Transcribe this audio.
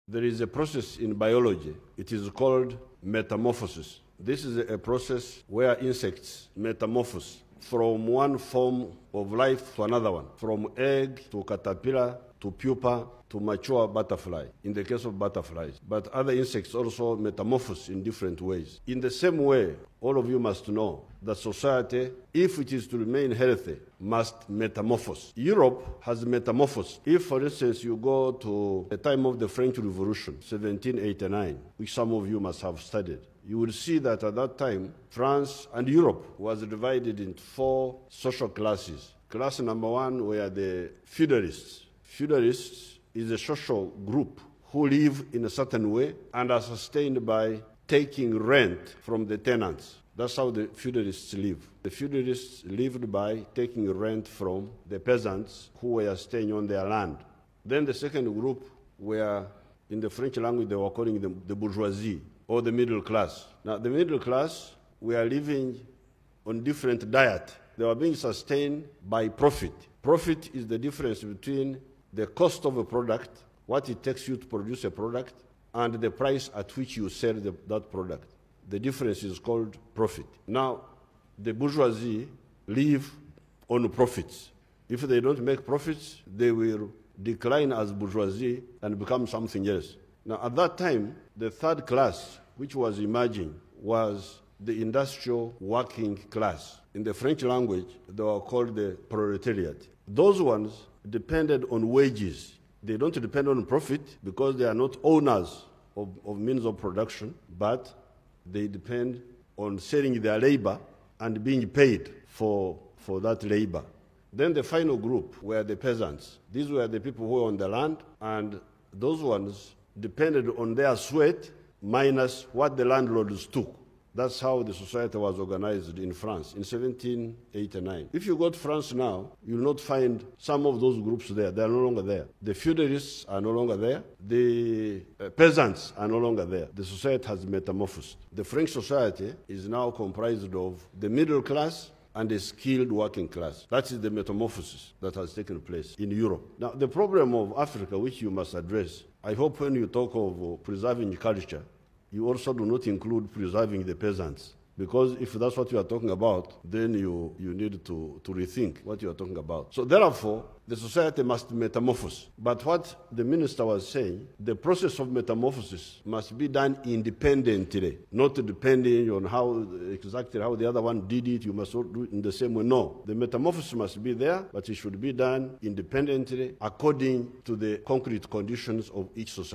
There is a process in biology. It is called metamorphosis. This is a process where insects metamorphose from one form of life to another one, from egg to caterpillar to pupa to mature butterfly, in the case of butterflies. But other insects also metamorphose in different ways. In the same way, all of you must know that society, if it is to remain healthy, must metamorphose. Europe has metamorphosed. If, for instance, you go to the time of the French Revolution, 1789, which some of you must have studied, you will see that at that time, France and Europe was divided into 4 social classes. Class number 1 were the feudalists. Feudalists is a social group who live in a certain way and are sustained by taking rent from the tenants. That's how the feudalists live. The feudalists lived by taking rent from the peasants who were staying on their land. Then the second group were, in the French language, they were calling them the bourgeoisie, or the middle class. Now, the middle class were living on different diet. They were being sustained by profit. Profit is the difference between the cost of a product, what it takes you to produce a product, and the price at which you sell that product. The difference is called profit. Now, the bourgeoisie live on profits. If they don't make profits, they will decline as bourgeoisie and become something else. Now, at that time, the third class, which was emerging, was the industrial working class. In the French language, they were called the proletariat. Those ones depended on wages. They don't depend on profit because they are not owners of means of production, but they depend on selling their labor and being paid for that labor. Then the final group were the peasants. These were the people who were on the land, and those ones depended on their sweat minus what the landlords took. That's how the society was organized in France in 1789. If you go to France now, you'll not find some of those groups there. They are no longer there. The feudalists are no longer there. The peasants are no longer there. The society has metamorphosed. The French society is now comprised of the middle class and the skilled working class. That is the metamorphosis that has taken place in Europe. Now, the problem of Africa, which you must address, I hope when you talk of preserving culture, you also do not include preserving the peasants. Because if that's what you are talking about, then you need to rethink what you are talking about. So therefore, the society must metamorphose. But what the minister was saying, the process of metamorphosis must be done independently, not depending on exactly how the other one did it. You must all do it in the same way. No, the metamorphosis must be there, but it should be done independently according to the concrete conditions of each society.